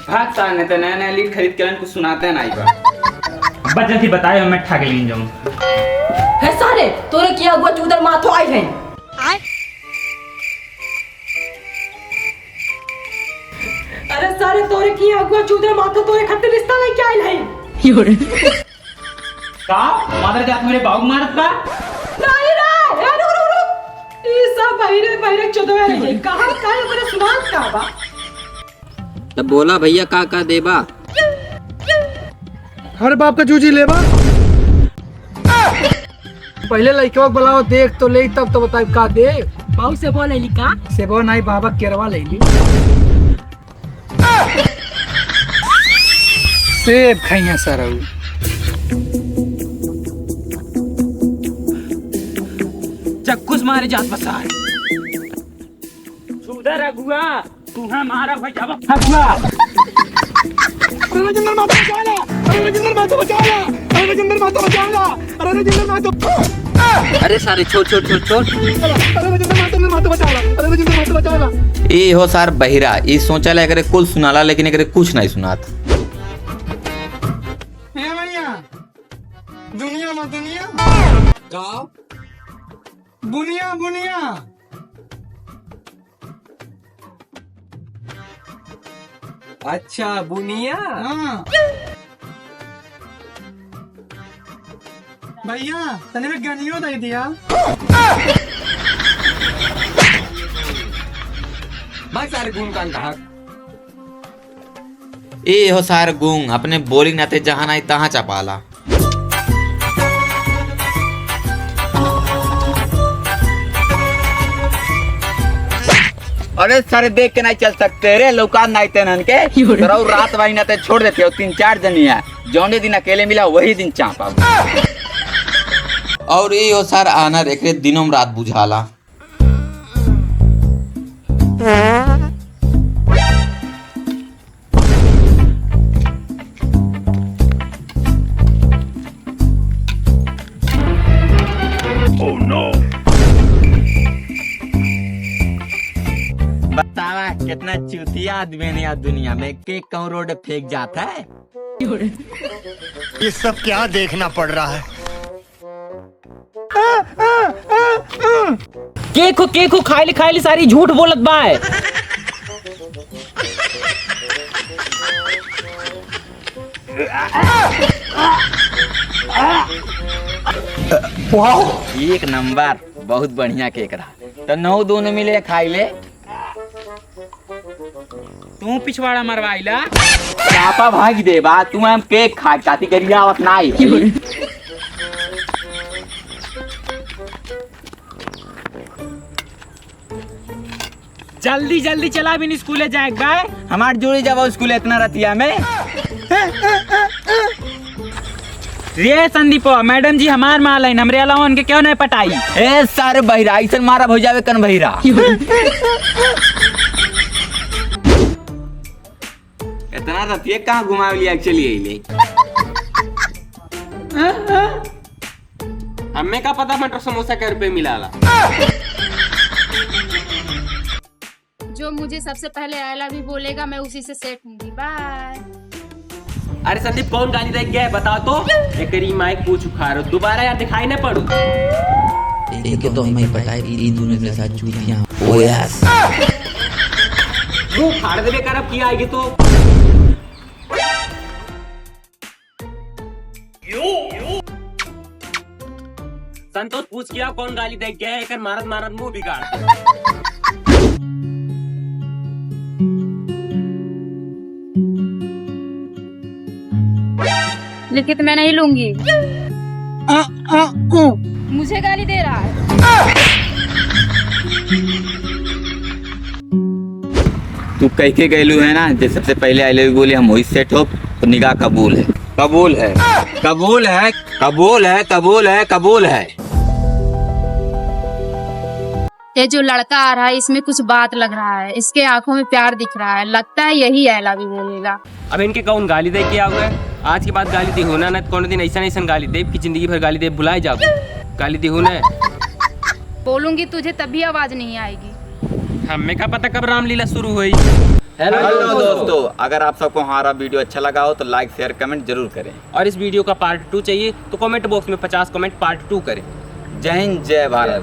भाग साल ने तो नया नया लीड खरीद के कुछ सुनाते हैं ना बस जल्दी बताए मैं ठग लीन जाऊँ। है सारे तोरे किया हुआ चूदर माथो आई है। अरे सारे तोरे किया हुआ चूदर माथो तोरे खट्टे रिश्ता लेके आइल है। का मादर जात मेरे बाबू मारत बा नहीं रे ए रुक ई सब बहिरे चोदवे है कहां काहे मेरे सुनात का बा। तब बोला भैया का देबा। हर बाप का जूजी लेबा। पहले लइकवा बुलाओ देख तो ले तब तो बताई का दे। बाऊ से बोल लेली का सेबो नहीं बाबा केरवा ले ली। सेब खैया सरऊ चक्कुस मारे जात बसार सुधर अगुआ तू हमारा भैया हगुआ। अरे राजेंद्र माता बचा ला। अरे राजेंद्र माता बचा ला। अरे राजेंद्र माता बचा ला। अरे राजेंद्र माता। अरे सारे छोड़। अरे राजेंद्र माता बचा ला। अरे राजेंद्र माता बचा ला। ये हो सार बहिरा ये सोचा ले एकरे कुल सुनाला लेकिन एकरे कुछ नहीं सुनात। हे भैया दुनिया में दुनिया गाँव बुनिया बुनिया अच्छा बुनिया। हाँ भैया तने में गनियो दे दिया। भाग सारे घूम कान कहा। ये हो सार गुंग अपने बोली नाते जहां नहीं तहां चपाला। अरे सारे देख के नहीं चल सकते रे लौकात नहीं तेनन के तो रात वाही नाते छोड़ देते हो 3-4 जनिया जौने दिन अकेले मिला वही दिन चापा। और ये हो सार आनर एकरे दिनों रात बुझाला। बतावा कितना चूतिया आदमी है यार दुनिया में केक कहूँ रोड फेंक जाता है। ये सब क्या देखना पड़ रहा है। केक खाई सारी झूठ बोलत बा है। एक नंबर बहुत बढ़िया केक रहा तो 9 दोनों मिले खाई ले। तू पिछवाड़ा मरवाइला चापा भाग दे बा तू हम केक खा चाती करिया आवत नहीं। जल्दी चला बिन स्कूले जाए बा। हमार जोड़ी जब स्कूल इतना रतिया में। रे संदीप मैडम जी हमार माल है हमरे अलावा उनके क्यों नहीं पटाई। ए सारे बहिरा ऐसा मारा हो जावे कन बहिरा। इतना रतिया कहाँ घुमावे लिया चलिए ले। हमें का पता मटर समोसा के रुपए मिला। जो मुझे सबसे पहले आई लव यू बोलेगा मैं उसी से सेट होंगी। बाय। अरे संदीप कौन गाली दे गया है बताओ तो। एकरी माइक पूछ उखाड़ो दोबारा यार दिखाई न पड़ू। एक तो हमें पता है ये दोनों के साथ चूतियां। ओ यस वो फाड़ देवे करब की आएगी तो। संतोष पूछ किया कौन गाली दे गया है कर मारत मुंह बिगाड़। लिखित मैं नहीं लूंगी। मुझे गाली दे रहा है। तू कह के गैलू है ना जो सबसे पहले आई लव यू बोली हम वही सेट हो तो निगाह कबूल है। कबूल है कबूल है कबूल है कबूल है कबूल है। ये जो लड़का आ रहा है इसमें कुछ बात लग रहा है। इसके आंखों में प्यार दिख रहा है। लगता है यही आई लव यू बोलेगा। अब इनके कौन गाली दे के आओगे। आज के बाद गाली दी होना ना कौन दिन ऐसा गाली दे कि जिंदगी भर गाली दे भुलाए जाओ। गाली दी होना बोलूंगी तुझे तभी आवाज नहीं आएगी। हमें का पता कब रामलीला शुरू हुई हेलो दोस्तों, अगर आप सबको हमारा वीडियो अच्छा लगा हो तो लाइक शेयर कमेंट जरूर करें। और इस वीडियो का पार्ट 2 चाहिए तो कमेंट बॉक्स में 50 कमेंट पार्ट 2 करें। जय हिंद, जय भारत।